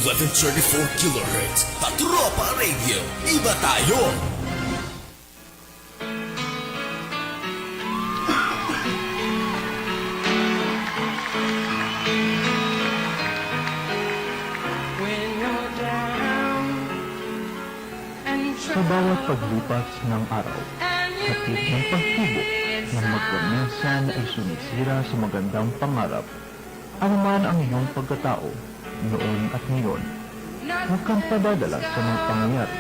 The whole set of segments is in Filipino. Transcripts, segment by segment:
1134 kHz. Tatropa Radio. Iba tayo. Sa bawat paglipas ng araw, hatid ng pagtubok ng magpromesa na ay sumisira sa magandang pangarap. Ano man ang iyong pagkatao, noon at ngayon, huwag kang padadala sa mga pangyayari,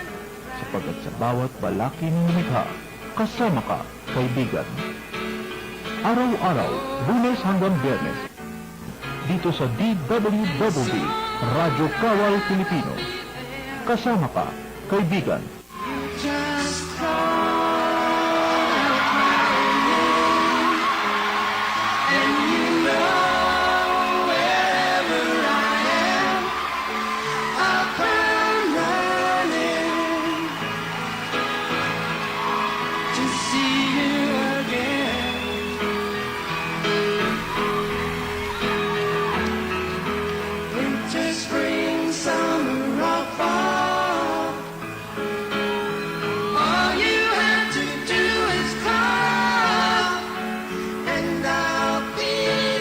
sapagkat sa bawat balaki ng lumikha, kasama ka, kaibigan. Araw-araw, Lunes hanggang Biyernes, dito sa DWWD, Radyo Kawal Pilipino. Kasama ka, kaibigan. Just call out my name, and you know wherever I am, I'll come running to see you again. Winter, spring, summer, or fall. All you have to do is call, and I'll be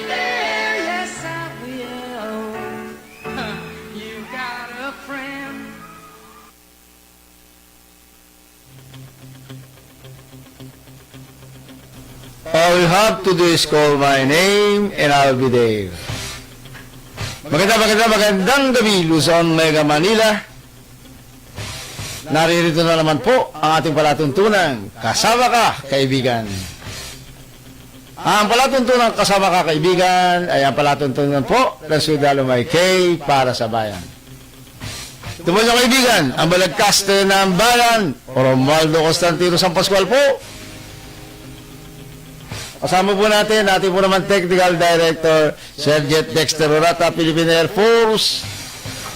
there. Yes, I will. You got a friend. All you have to do is call my name and I'll be there. Magandang gabi, Luzon, Mega Manila. Naririto na naman po ang ating palatuntunan. Kasama ka, kaibigan. Ang palatuntunan kasama ka, kaibigan, ay ang palatuntunan po ng Sudalo May K para sa bayan. Ito po yung kaibigan, ang balagkaste ng bayan, Romualdo Constantino San Pascual po. Kasama po natin po naman Technical Director, Sergeant Dexter Orata, Philippine Air Force.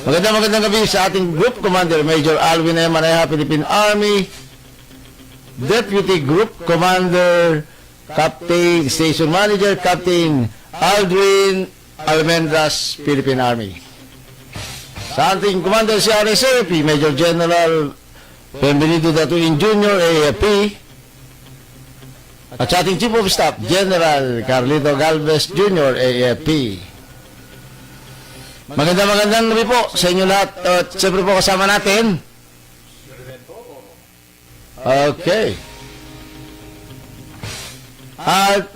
Magandang gabi sa ating Group Commander, Major Alvin M. Maneja, Philippine Army. Deputy Group Commander, Captain Station Manager, Captain Aldrin Almendras, Philippine Army. Sa ating Commander si RSRP, Major General Benvenido Datuin Jr., AFP. At sa ating Chief of Staff, General Carlito Galvez Jr., AFP. Magandang gabi po sa inyo lahat. At siyempre po kasama natin. Okay. At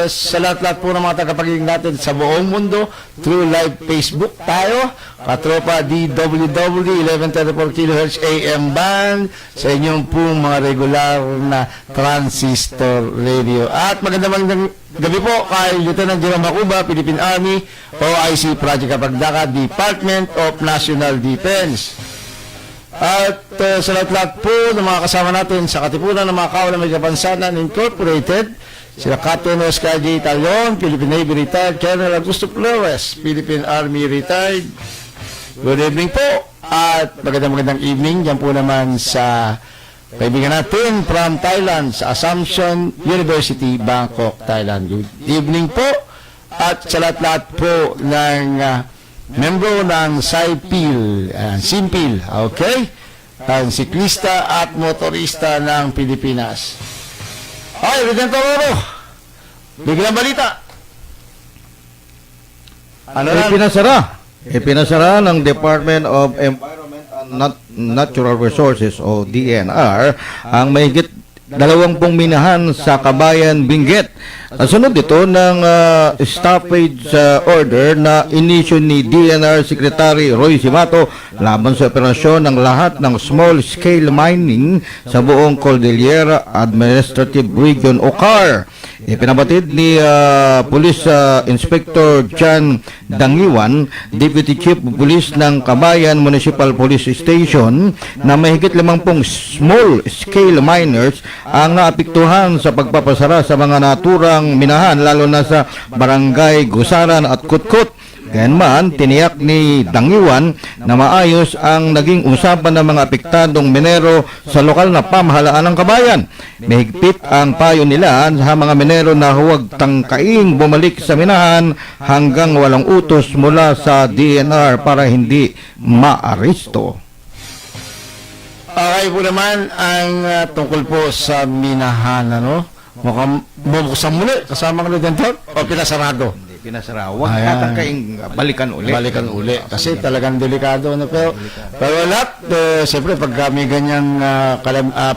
sa lahat po ng mga tagapakinig natin sa buong mundo, through live Facebook tayo, Katropa DWW 1134 kHz AM band, sa inyong pong mga regular na transistor radio. At magandang gabi po kay Lieutenant Jerome Macuba, Philippine Army, OIC Project Kapagdaka, Department of National Defense. At sa lahat po ng mga kasama natin sa Katipunan ng mga Kawalan ng Kapansanan Incorporated, sila Captain Oscar J. Talon, Philippine Navy Retired, Colonel Augusto Flores, Philippine Army Retired. Good evening po at magandang evening dyan po naman sa kaibigan natin from Thailand, sa Assumption University, Bangkok, Thailand. Good evening po at sa lahat po ng membro ng SIPIL, SIMPIL, okay? Ang siklista at motorista ng Pilipinas. Ay, Lieutenant Tororo, biglang balita. Ano lang? Ipinasara ng Department of Environment and Natural Resources o DNR ang mahigit 20 minahan sa Kabayan, Benguet. Sunod ito ng stoppage order na inisyu ni DNR Secretary Roy Simato laban sa operasyon ng lahat ng small-scale mining sa buong Cordillera Administrative Region o CAR. Ipinabatid ni Police Inspector John Dangiwan, Deputy Chief of Police ng Kabayan Municipal Police Station, na mahigit 50 small-scale miners ang naapektuhan sa pagpapasara sa mga naturang minahan, lalo na sa Barangay Gusaran at Kutkut. Gayunman, tiniyak ni Dangiwan na maayos ang naging usapan ng mga apektadong minero sa lokal na pamahalaan ng kabayan. Mahigpit ang payo nila sa mga minero na huwag tangkaing bumalik sa minahan hanggang walang utos mula sa DNR para hindi maaresto. Okay po naman ang tungkol po sa minahan, ano? Mukhang bubuksan muli kasama ng redentor o pinasarado? Hindi pinasara. Huwag Ayan. tatangkaing balikan uli. Balikan uli. Kasi talagang delikado. Ano? Pero lahat, siyempre, pag may ganyang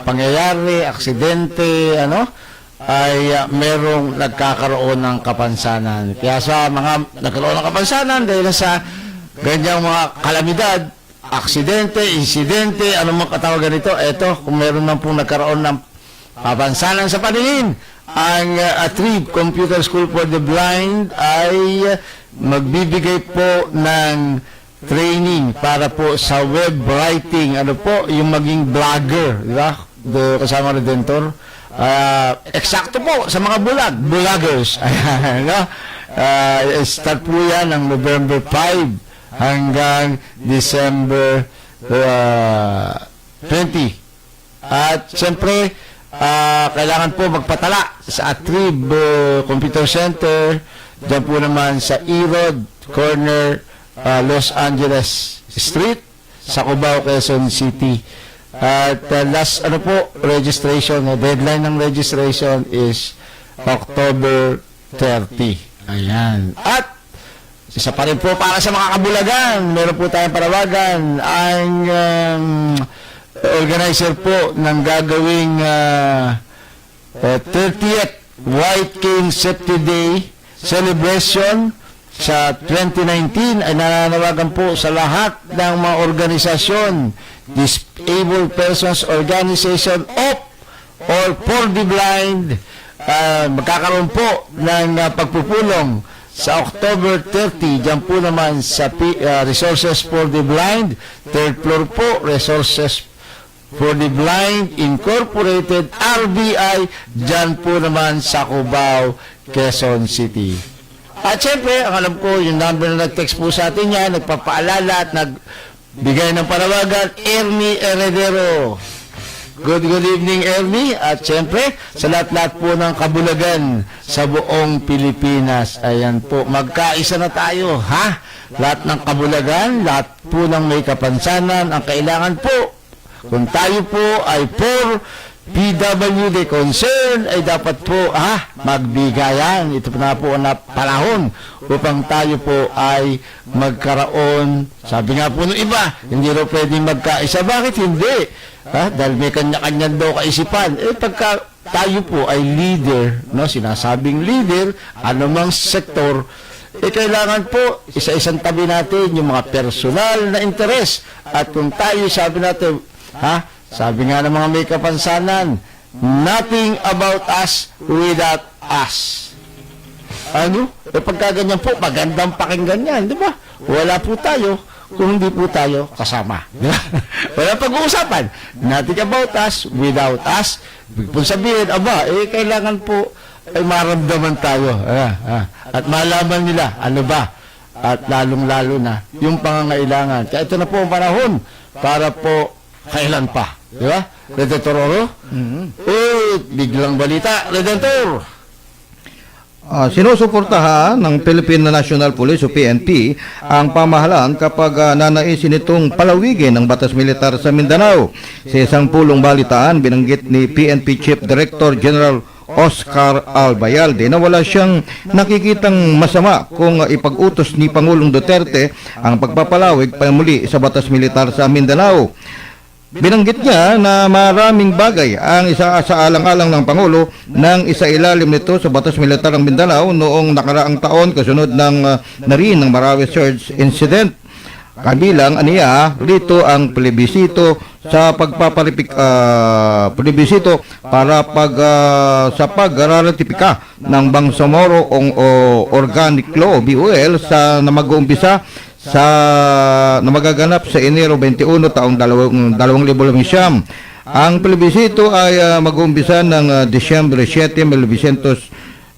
pangyayari, aksidente, ano, ay merong nagkakaroon ng kapansanan. Kaya sa mga nagkaroon ng kapansanan dahil sa ganyang mga kalamidad, aksidente, insidente, anong mga katawagan nito, eto, kung meron man pong nagkaroon ng kapansanan sa paningin, ang Atrieve Computer School for the Blind ay magbibigay po ng training para po sa web writing, ano po, yung maging vlogger, di ba? Kasama Redentor. Eksakto po sa mga vloggers. Ayan, no? Start po yan ng November 5 hanggang December 20. At siyempre, kailangan po magpatala sa Atrieve Computer Center, dyan po naman sa E-Road Corner, Los Angeles Street, sa Cubao, Quezon City. At last, registration, deadline ng registration is October 30. Ayan. At isa pa rin po para sa mga kabulagan, meron po tayong parawagan, ang organizer po ng gagawing 30th White Cane Safety Day celebration sa 2019 ay nananawagan po sa lahat ng mga organisasyon, Disabled Persons Organization of or for the Blind, magkakaroon po ng pagpupulong sa October 30, dyan po naman sa Resources for the Blind, third floor po, Resources for the Blind Incorporated, RBI, dyan po naman sa Cubao, Quezon City. At syempre, ang alam ko, yung number na nag-text po sa atin yan, nagpapaalala at nagbigay ng panawagan, Ernie Heredero. Good evening, Ernie. At syempre, sa lahat-lahat po ng kabulagan sa buong Pilipinas. Ayan po, magkaisa na tayo, ha? Lahat ng kabulagan, lahat po ng may kapansanan, ang kailangan po, kung tayo po ay for PWD concern, ay dapat po, magbigayan. Ito na po ang panahon upang tayo po ay magkaroon. Sabi nga po ng iba, hindi rin pwedeng magkaisa. Bakit hindi? Dahil may kanya-kanya daw kaisipan. Pagka tayo po ay leader, no, sinasabing leader, anumang sektor, kailangan po isa-isang tabi natin yung mga personal na interes. At kung tayo sabi natin, sabi nga ng mga may kapansanan, nothing about us without us. Ano? Pagka ganyan po, magandang pakinggan yan, di ba? Wala po tayo kung hindi po tayo kasama. Di ba? Wala pag-uusapan. Nothing about us without us. Kung sabihin, kailangan po ay maramdaman tayo. At malaman nila, ano ba? At lalong-lalo na, yung pangangailangan. Kaya ito na po ang panahon para po kailan pa. Di ba? Redentor Oro? Biglang balita, Redentor! Sinusuportahan ng Philippine National Police o PNP ang pamahalaan kapag nanaisin itong palawigin ng batas militar sa Mindanao. Sa isang pulong balitaan, binanggit ni PNP Chief Director General Oscar Albayalde na wala siyang nakikitang masama kung ipag-utos ni Pangulong Duterte ang pagpapalawig pa muli sa batas militar sa Mindanao. Binanggit niya na maraming bagay ang isaalang-alang ng Pangulo nang isailalim nito sa batas militar ng Mindanao noong nakaraang taon kasunod ng narin ng Marawi Surge Incident. Kabilang aniya rito ang plebisito sa plebisito para sa pagraratipika ng Bangsamoro Organic Law BOL sa mag-uumpisa na magaganap sa Enero 21 taong 2019. Ang plebisito ay mag-uumpisa ng Disyembre 7, 1999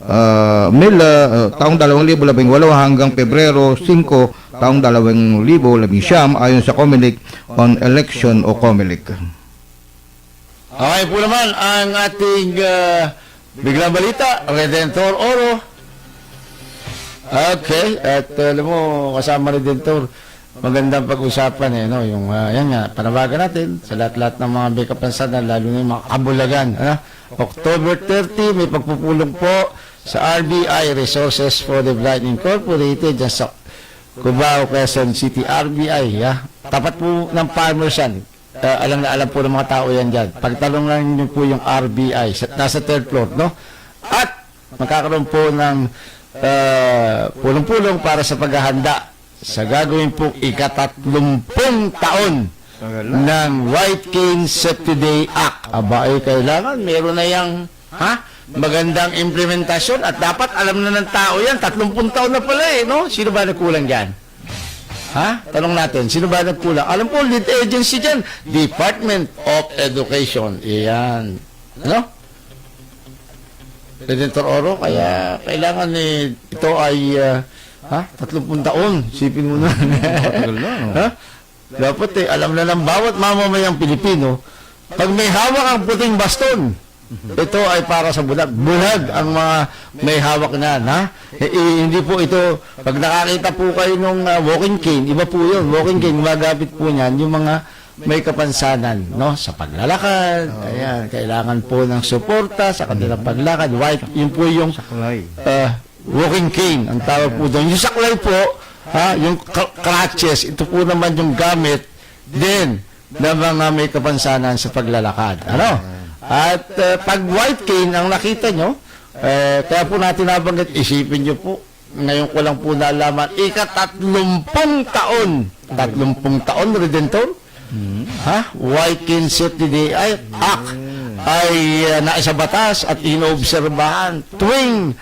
taong 2018 hanggang Pebrero 5, taong 2019 ayon sa Comelec on Election o Comelec. Okay po naman ang ating biglang balita, Redentor Oro. Okay, at alam mo, kasama Redentor, magandang pag-usapan no? Yung, yan nga, panawagan natin sa lahat-lahat ng mga may kapansanan, lalo na yung mga kabulagan. October 30, may pagpupulong po sa RBI, Resources for the Blind Incorporated, dyan sa Cubao, Quezon City, RBI. Tapat po ng farmers yan. Alam na alam po ng mga tao yan dyan. Pagtalong lang nyo po yung RBI, nasa third floor, no? At magkakaroon po ng pulong-pulong para sa paghahanda sa gagawin po ika-30 taon ng White Cane Safety Day Act. Aba, kailangan meron na yung magandang implementasyon at dapat alam na ng tao yan. 30 taon na pala no? Sino ba nagkulang dyan? Tanong natin, sino ba nagkulang? Alam po, lead agency dyan, Department of Education. Iyan. Ano? Redentor Oro, kaya kailangan ito ay 30 taon. Sipin mo na. Matagal na, no? Dapat alam na ng bawat mamamayang Pilipino, pag may hawak ang puting baston, ito ay para sa bulag. Bulag ang mga may hawak na, hindi po ito, pag nakakita po kayo ng walking cane, iba po yun. Walking cane, gumagamit po niyan yung mga may kapansanan, no? Sa paglalakad. Ayan, kailangan po ng suporta sa kanilang paglakad. White, yun po yung walking cane, ang tawag po doon. Yung saklay po, yung crutches, ito po naman yung gamit din ng mga may kapansanan sa paglalakad. Ano? At pag white cane ang nakita nyo, kaya po natin nabanggit, isipin nyo po, ngayon ko lang po nalaman, ika-30 taon, 30 taon, Redentor, White Cane Safety Day Act ay naisa batas at inoobserbahan tuwing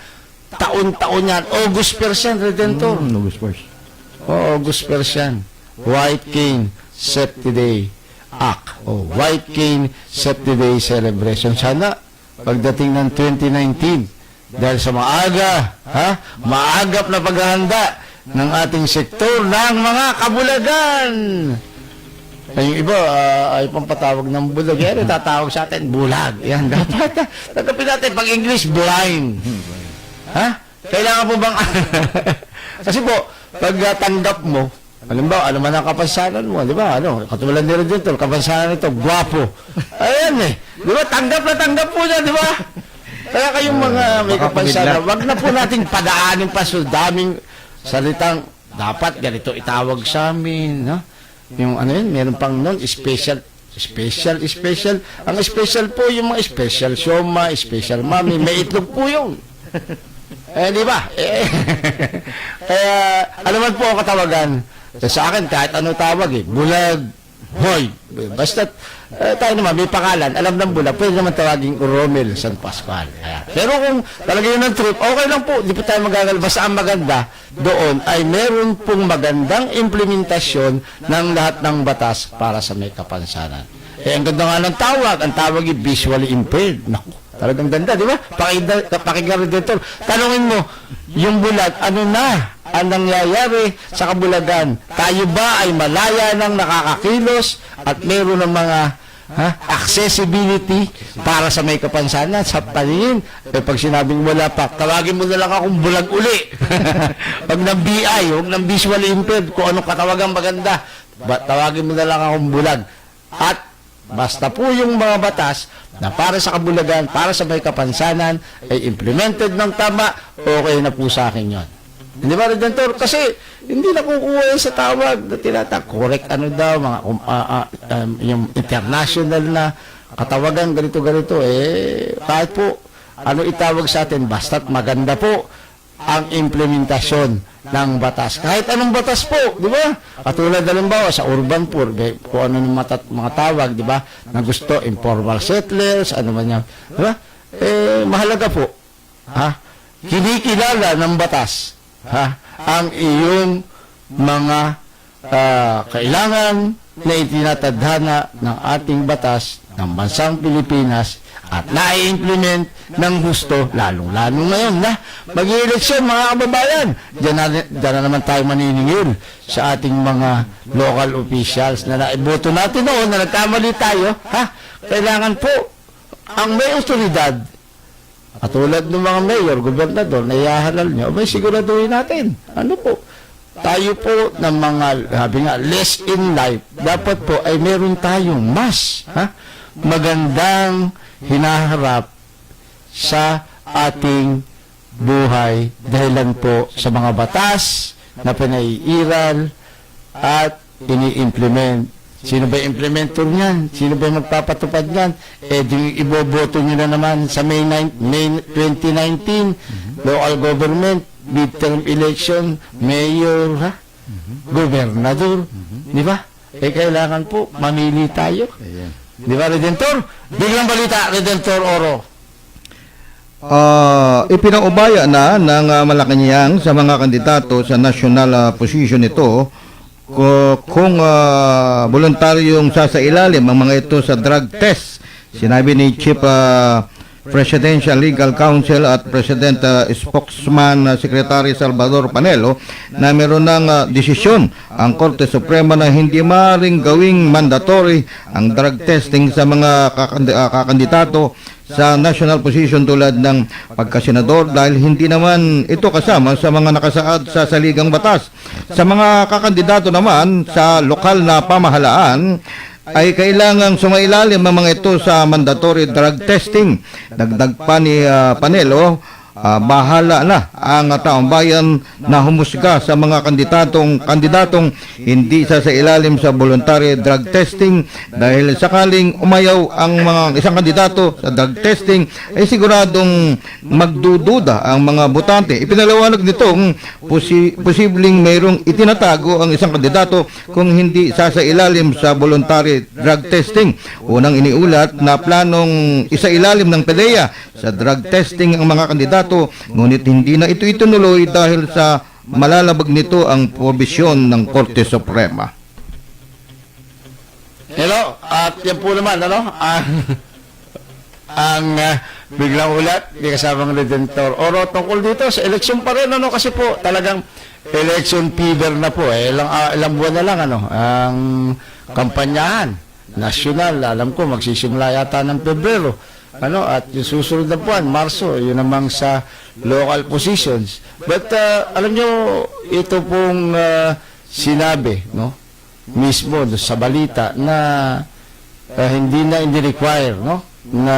taon-taon yan. August 1, Redentor. August 1. August 1, White Cane Safety Day Act o White Cane Safety Day Celebration. Sana pagdating ng 2019 dahil sa maagap na paghahanda ng ating sektor ng mga kabulagan. Ay, yung iba ay pampatawag ng bulag. Yan, tatawag sa atin, bulag. Yan, dapat. Tatapin natin, pag English, blind. Kailangan po bang... Kasi po, pag tanggap mo, alam ba, ano man ang kapansanan mo, di ba? Katulad nila dito, kapansanan nito, gwapo. Ayan di ba? Tanggap po niya, di ba? Kaya kayong mga may kapansanan, wag na po nating padaanin pa sa daming salitang, dapat ganito itawag sa amin, Yung meron pang special. Ang special po yung mga special sioma, special mami, may itlog po yun. Di ba? Kaya, ano man po ang katawagan, sa akin, kahit ano tawag bulag, hoy, basta tayo naman, may pangalan, alam ng bulag, pwede naman tawaging Romel San Pascual. Pero kung talaga yun ang trip, okay lang po, di pa tayo magagal. Basta ang maganda doon ay meron pong magandang implementasyon ng lahat ng batas para sa may kapansanan. Ang ganda nga ng tawag, ang tawag ay visually impaired. Naku, talagang ganda, di ba? Pakinggan dito. Tanungin mo, yung bulag, ano na ang nangyayari sa kabulagan? Tayo ba ay malaya ng nakakakilos at meron ng mga accessibility para sa may kapansanan sa paningin? Pag sinabing wala pa, tawagin mo na lang akong bulag uli. Pag ng BI, huwag ng visually impaired, kung anong katawagang maganda, tawagin mo na lang akong bulag. At basta po yung mga batas na para sa kabulagan, para sa may kapansanan, ay implemented ng tama, okay na po sa akin yon. Hindi ba, Redentor? Kasi hindi nakukuha sa tawag na tinatawag. Correct daw, mga yung international na katawagan, ganito-ganito, kahit po ano itawag sa atin, basta't maganda po ang implementasyon ng batas. Kahit anong batas po, di ba? Katulad halimbawa sa urban poor, kung ano ng mga tawag, di ba? Na gusto, informal settlers, ano man yan. Di ba? Mahalaga po. Kinikilala ng batas ang iyong mga kailangan na itinatadhana ng ating batas ng bansang Pilipinas at na-implement ng gusto, lalong-lalo ngayon na mag-eleksyon, mga kababayan. Diyan na naman tayo maniningil sa ating mga local officials na naiboto natin noon na nagkamali tayo. Kailangan po ang may otoridad, katulad ng mga mayor, gobernador, na ihahalal nyo, may siguraduhin natin. Ano po? Tayo po ng mga, sabi nga, less in life, dapat po ay meron tayong mas magandang hinaharap sa ating buhay dahilan po sa mga batas na pinaiiral at ini-implement. Sino ba yung implementer niyan? Sino ba yung magpapatupad niyan? Di iboboto nyo na naman sa May 2019, local government, midterm election, mayor, gobernador, di ba? Kailangan po, mamili tayo. Di ba, Redentor? Biglang balita, Redentor Oro. Ipinaubaya na ng Malacanang sa mga kandidato sa national position ito kung voluntaryong sasailalim ang mga ito sa drug test. Sinabi ni Chief Presidential Legal Counsel at President Spokesman Secretary Salvador Panelo na meron ng desisyon ang Korte Suprema na hindi maaaring gawing mandatory ang drug testing sa mga kakandidato sa national position tulad ng pagkasenador dahil hindi naman ito kasama sa mga nakasaad sa saligang batas. Sa mga kakandidato naman sa lokal na pamahalaan ay kailangang sumailalim ang mga ito sa mandatory drug testing. Dagdag pa ni Panelo, bahala na ang taong bayan na humusga sa mga kandidatong hindi sa ilalim sa voluntary drug testing dahil sakaling umayaw ang mga isang kandidato sa drug testing ay siguradong magdududa ang mga botante. Ipinaliwanag nitong posibleng mayroong itinatago ang isang kandidato kung hindi sa ilalim sa voluntary drug testing. Unang iniulat na planong isailalim ng PDEA sa drug testing ang mga kandidato, ngunit hindi na ito itunuloy dahil sa malalabag nito ang probisyon ng Korte Suprema. Hello, at yan po naman, ang biglang ulat, di kasamang Redentor Oro tungkol dito sa eleksyon pa rin, kasi po talagang election fever na po, ilang buwan na lang, ang kampanyahan nasyonal, alam ko, magsisimula yata ng Pebrero, at yung susunod na buwan, Marso, yun namang sa local positions. But, alam nyo, ito pong sinabi, mismo sa balita na hindi na require, na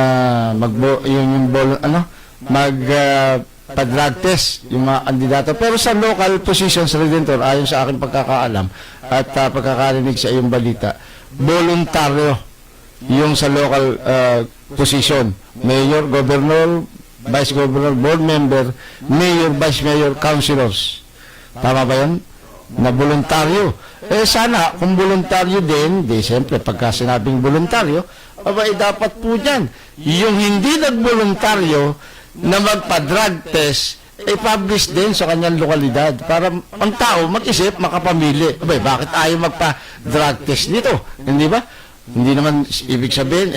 pag-drug test yung mga kandidato. Pero sa local positions, Redentor, ayon sa aking pagkakaalam at pagkakarinig sa iyong balita, voluntaryo yung sa local position. Mayor, governor, vice governor, board member, mayor, vice mayor, councilors. Tama ba yun? Na voluntaryo. Sana, kung voluntaryo din, siyempre, pagka sinabing voluntaryo, dapat po dyan. Yung hindi nag-voluntaryo na magpa-drug test, publish din sa kanyang lokalidad para ang tao mag-isip, makapamili. Bakit ayaw magpa-drug test nito? Hindi ba? Hindi naman ibig sabihin,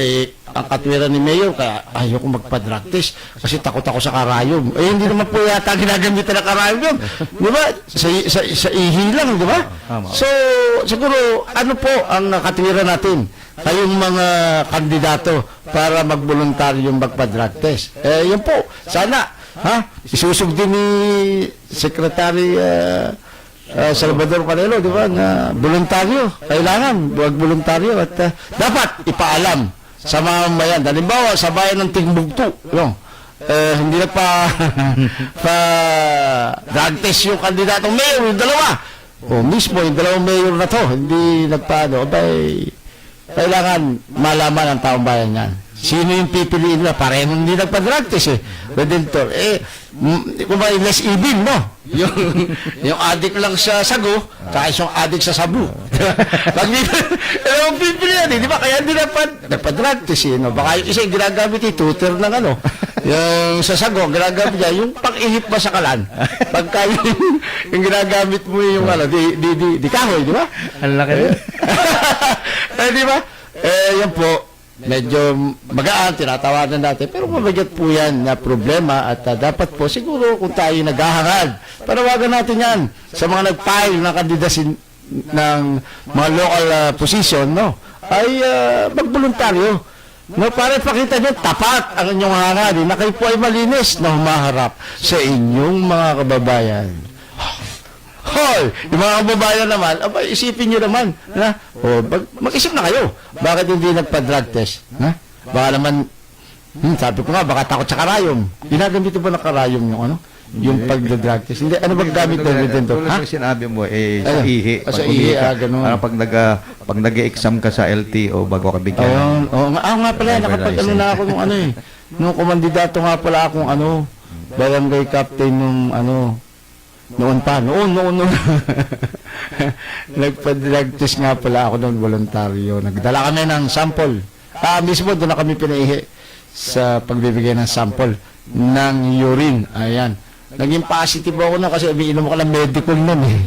ang katwiran ni Mayor, kaya ayaw ko magpa-drug test kasi takot ako sa karayom. Hindi naman po yata ginagamitan ng karayom yun. Di ba? Sa ihi lang, di ba? So, siguro, ano po ang katwiran natin? Kayong mga kandidato para mag-voluntaryong magpa-drug test. Yun po, sana, isusog din ni Secretary Salvador Panelo, di ba, na voluntaryo. Kailangan, huwag voluntaryo at dapat ipaalam sa mamamayan. Halimbawa, sa bayan ng Timbuktu, hindi na drug test yung kandidatong mayor, yung dalawa. Mismo, yung dalawang mayor na to, hindi nagpaano. Kailangan malaman ang taong bayan yan. Sino yung pipiliin na? Pareho hindi nagpa-drug test Redentor. Kung ba, less even, yung addict lang sa sago, kaya yung addict sa sabu. Pag yung pipiliin, di ba? Kaya hindi nagpa-drug test Baka yung isa yung ginagamit tutor ng yung sa sago, ginagamit niya, yung pang-ihip ba sa kalan. Pagka yung ginagamit mo yung di kahoy, di ba? Ang laki rin. Di ba? Yan po, medyo magaan, tinatawanan natin, pero mabigat po yan na problema at dapat po siguro kung tayo naghahangad, panawagan natin yan sa mga nag-file ng kandidasin ng mga local position, no, ay magboluntaryo, no, para ipakita nyo tapat ang inyong hangarin na kayo po ay malinis na humaharap sa inyong mga kababayan. Hoy, yung mga kababayan naman, aba, isipin nyo naman, na, mag-isip na kayo, bakit hindi nagpa-drug test? Ha? Baka naman, sabi ko nga, baka takot sa karayom. Ginagamitin po ng karayom yung ano? Yung pag-drug test. Hindi, ano ba gamit na rin dito? Tulad Ha? ng sinabi mo, sa ihi. Sa Pag ihi, umihi ka, ganun. pag nag-exam ka sa LTO, bago ka bigyan. Ayun, nga pala, nakapag-ano na ako nung ano eh. Nung kumandidato nga pala akong ano, barangay captain nung ano, noon. Nagpa-drug test nga pala ako noon, voluntaryo. Nagdala kami ng sample. Mismo doon na kami pinaihi sa pagbibigay ng sample ng urine. Ayan. Naging positive ako na kasi umiinom ako ng medical noon eh.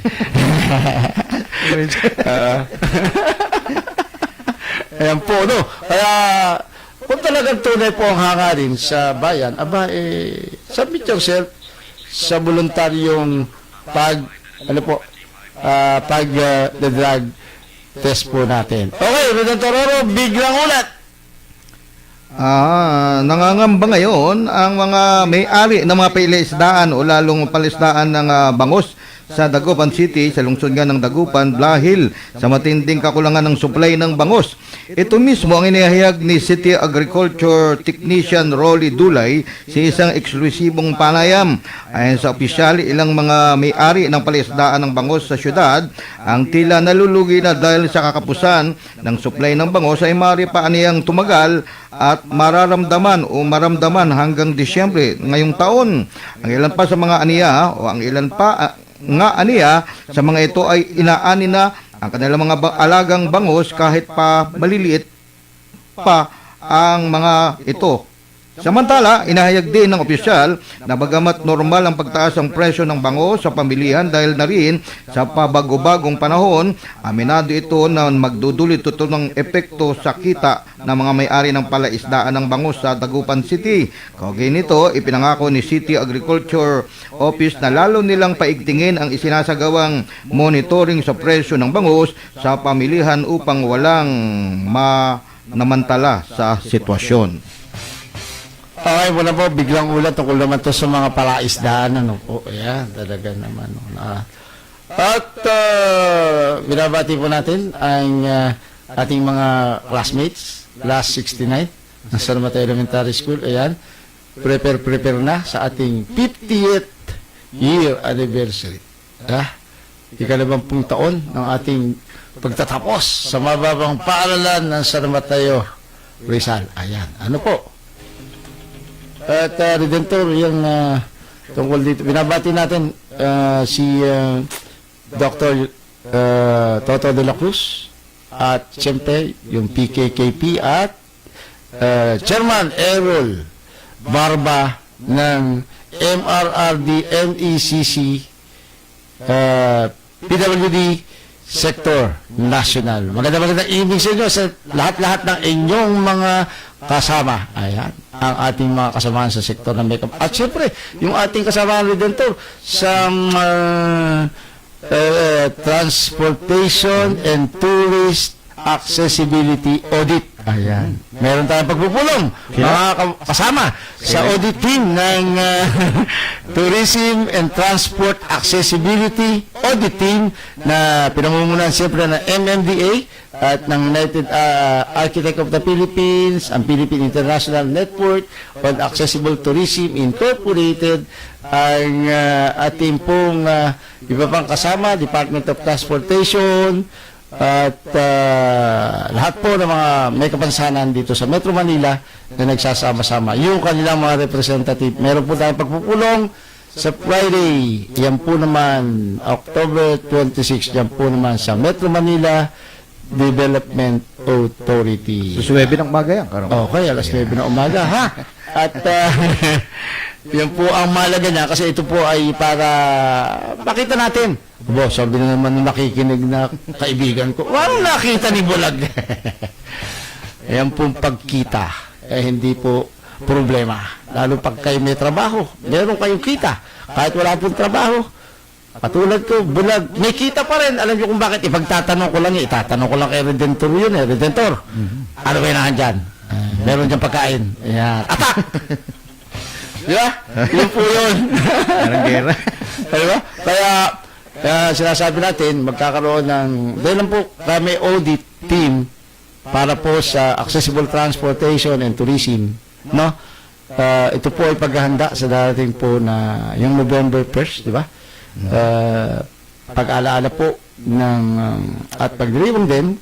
Ayan po, no? Kaya, kung talagang tunay po ang hangarin sa bayan, aba, submit yourself sa voluntaryong drug test po natin. Okay, Redentor Oro, biglang ulat. Nangangamba ngayon ang mga may-ari ng mga palaisdaan o lalong palaisdaan ng bangos sa Dagupan City, sa lungsod nga ng Dagupan, dahil sa matinding kakulangan ng supply ng bangos. Ito mismo ang inihayag ni City Agriculture Technician Rolly Dulay sa isang eksklusibong panayam. Ayon sa opisyal, ilang mga may-ari ng palaisdaan ng bangos sa syudad ang tila nalulugi na dahil sa kakapusan ng supply ng bangos ay maaari pa aniyang tumagal at maramdaman hanggang Disyembre ngayong taon. Ang ilan pa sa mga aniya o ang ilan pa nga aniya sa mga ito ay inaani na ang kanilang mga alagang bangos kahit pa maliliit pa ang mga ito. Samantala, inahayag din ng opisyal na bagamat normal ang pagtaas ng presyo ng bangos sa pamilihan dahil na rin sa pabago-bagong panahon, aminado ito na magdudulot ito ng epekto sa kita ng mga may-ari ng palaisdaan ng bangos sa Dagupan City. Kaugnay nito, ipinangako ni City Agriculture Office na lalo nilang paigtingin ang isinasagawang monitoring sa presyo ng bangos sa pamilihan upang walang manamantala sa sitwasyon. Okay, muna po, biglang ulat tungkol naman to sa mga palaisdaan. Ano po, ayan, talaga naman. At binabati po natin ang ating mga classmates, class 69 ng San Mateo Elementary School. Ayan, prepare na sa ating 50th year anniversary. Ikalawampung taon ng ating pagtatapos sa mababang paaralan ng San Mateo Rizal. Ayan, ano po? At Redentor, yung tungkol dito, binabati natin si Dr. Toto de la Cruz at siyempre yung PKKP at Chairman Errol Barba ng MRRD MECC PWD Sector National. Magandang evening sa inyo sa lahat-lahat ng inyong mga kasama. Ayan, ang ating mga kasamahan sa sektor ng makeup. At siyempre, yung ating kasamahan Redentor sa Transportation and Tourist Accessibility Audit. Ayan. Meron tayong pagpupulong, mga kasama sa audit team ng Tourism and Transport Accessibility Audit Team na pinamumunan siyempre ng MMDA at ng United Architect of the Philippines, ang Philippine International Network on Accessible Tourism Incorporated, ang ating pong iba pang kasama, Department of Transportation, at lahat po ng mga may kapansanan dito sa Metro Manila na nagsasama-sama. Yung kanilang mga representative, meron po tayong pagpupulong sa Friday. Yan po naman, October 26, yan po naman sa Metro Manila Development Authority. Sa 9 ng umaga yan, Karong. Okay, alas 9 ng umaga, ha? At yan po ang malaga niya kasi ito po ay para makita natin. Boss, sabi na naman ng nakikinig na kaibigan ko, walang nakita ni Bulag. Ayan pong pagkita, hindi po problema. Lalo pag kayo may trabaho, meron kayong kita. Kahit wala pong trabaho, katulad ko, bulag, may kita pa rin. Alam niyo kung bakit? Ipagtatanong ko lang, itatanong ko lang kay Redentor yun Redentor, ano ba yun dyan? Meron dyan pagkain. Ayan. Atak! Di ba? Yun po yun. Parang gera. Di ba? Kaya sinasabi natin, magkakaroon ng, dahil lang po kami audit team para po sa accessible transportation and tourism. No? Ito po ay paghahanda sa darating po na yung November 1st, di ba? Pag-alaala po ng at pagdiriwang din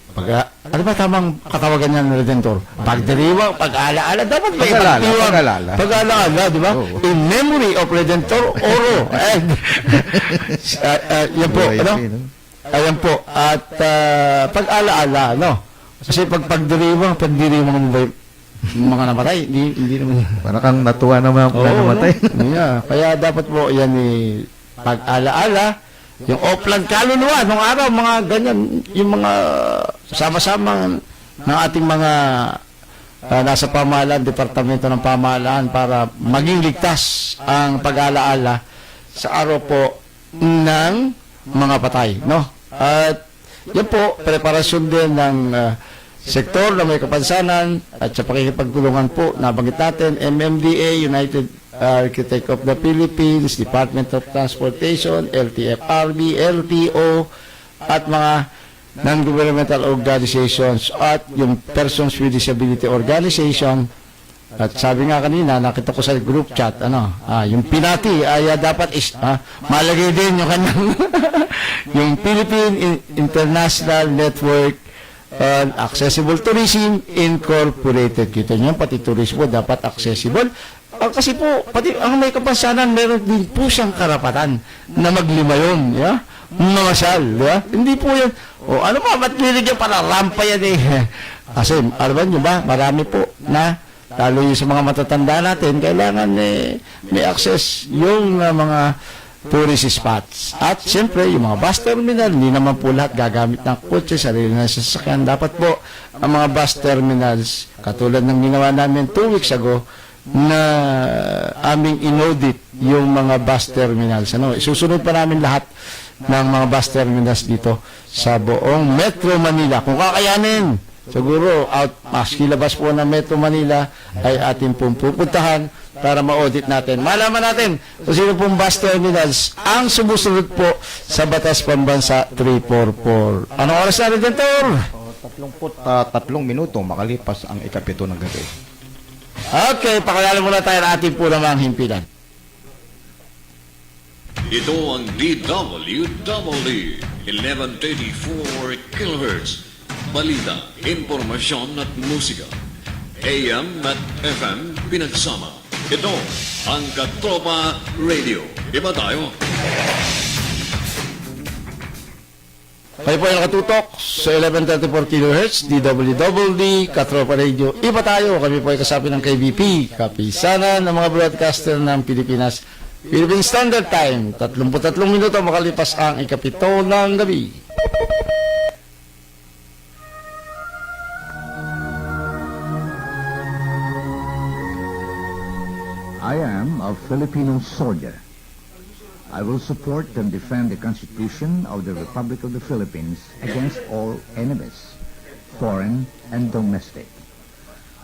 ano ba tamang katawagan niya ng Redentor? Pagdiriwang, pag-alaala, dapat may Pag-alala. Pag-alaala, di ba? Oo. In memory of Redentor Oro. Yan po, ano? Ayan po. At pag-alaala, no? Kasi pagdiriwang mo ba yung mga namatay? Hindi naman. Parang kang natuwa na mga namatay. No? Yeah. Kaya dapat po yan pag-alaala, yung Opland kaluluwa nung araw, mga ganyan, yung mga sama-sama ng ating mga nasa pamahalaan, departamento ng pamahalaan para maging ligtas ang pag-alaala sa araw po ng mga patay, no? At yan po, preparasyon din ng sektor na may kapansanan at sa pakikipagtulungan po, nabanggit natin, MMDA, United Architect of the Philippines, Department of Transportation, LTFRB, LTO, at mga non-governmental organizations at yung Persons with Disability Organization. At sabi nga kanina, nakita ko sa group chat, yung PINATI ay dapat malagay din yung kanyang yung Philippine International Network on Accessible Tourism Incorporated. Kita niyo, pati turismo dapat accessible. Kasi po, pati ang may kapansanan, meron din po siyang karapatan na maglima yun, yeah? Mamasyal, yeah? Hindi po yan, ano ba, ba't nilagyan para rampa yan Kasi, alam nyo ba, marami po na, lalo yung sa mga matatanda natin, kailangan may access yung mga tourist spots. At siyempre, yung mga bus terminal, hindi naman po lahat gagamit ng kotse, sarili na sasakyan. Dapat po, ang mga bus terminals, katulad ng ginawa namin 2 weeks ago, na aming inaudit yung mga bus terminals. Isusunod pa namin lahat ng mga bus terminals dito sa buong Metro Manila. Kung kakayanin, siguro maskilabas po ng Metro Manila ay ating pong pupuntahan para ma-audit natin. Malaman natin kung sino pong bus terminals ang sumusunod po sa Batas Pambansa 344. Anong oras na, Redentor? 33 minuto makalipas ang ikapito ng gabi. Okay, pakilala muna tayo ng ating po namang himpilan. Ito ang DWW 1134 kHz. Balita, impormasyon at musika. AM at FM pinagsama. Ito ang Katropa Radio. Iba tayo. Kayo po ay nakatutok sa 1134 kHz, DWWD, Katropa Radio. Iba tayo, kami po ay kasabi ng KBP, kapisanan ng mga broadcaster ng Pilipinas. Philippine Standard Time, 33 minuto makalipas ang ikapito ng gabi. I am a Filipino soldier. I will support and defend the Constitution of the Republic of the Philippines against all enemies, foreign and domestic.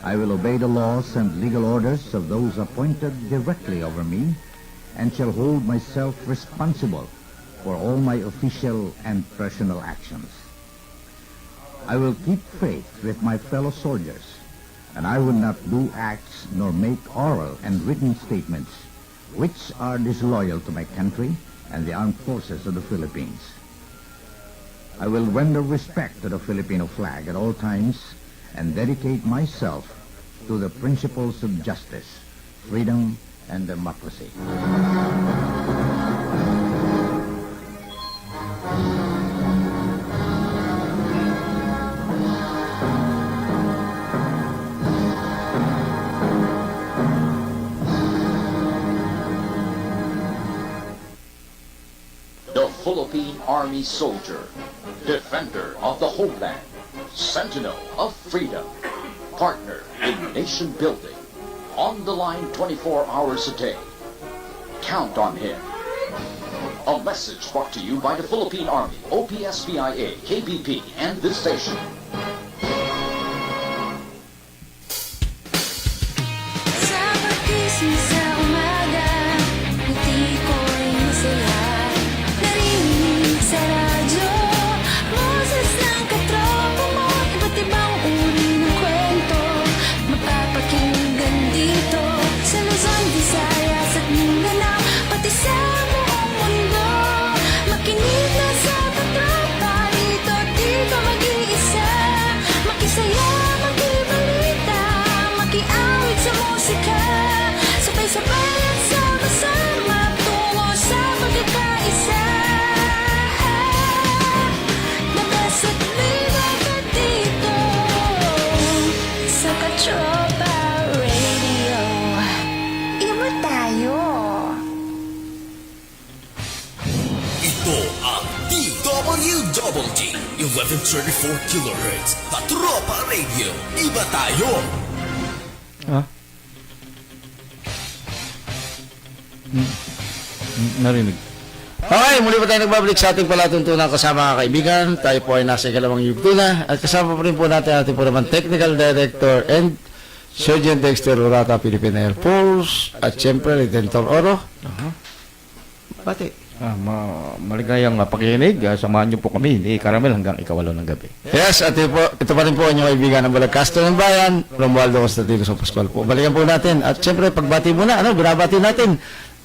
I will obey the laws and legal orders of those appointed directly over me and shall hold myself responsible for all my official and personal actions. I will keep faith with my fellow soldiers, and I will not do acts nor make oral and written statements which are disloyal to my country and the armed forces of the Philippines. I will render respect to the Filipino flag at all times and dedicate myself to the principles of justice, freedom, and democracy. The Philippine Army soldier, defender of the homeland, sentinel of freedom, partner in nation building. On the line 24 hours a day. Count on him. A message brought to you by the Philippine Army, OPSBIA, KBP, and this station. Sa pagkising sa umaga, ngiti ko'y masaya. Narinig sa radyo, boses ng katropa mo. Iba't ibang uri ng kwento, mapapakinggan dito. Sa Luzon, Visayas at Mindanao, pati sa buong mundo. Makinig na sa katropa, dito di ka mag-iisa. Makisaya, makibalita, makiawit sa musika. Sabay-sabay at sama-sama tungo sa pagkakaisa. The best at viva ka dito sa Katropa Radio. Iba tayo. Ito ang DWWD 1134 kHz Patropa Radio. Iba tayo. Narinig. Okay, muli po tayo nagbabalik sa ating palatuntunan kasama mga kaibigan. Tayo po ay nasa ikalawang yugto na. At kasama po rin po natin ating po naman Technical Director and Sergeant Dexter Urata, Philippine Air Force. At syempre, Redentor Oro. Bati. Maligayang pakikinig. Samahan niyo po kami ni Caramel hanggang ikawalo ng gabi. Yes, at ito pa rin po ang inyong kaibigan ng Balagcastro ng Bayan, Romualdo Constantino sa Pascual po. Balikan po natin. At syempre, pagbati muna, binabati natin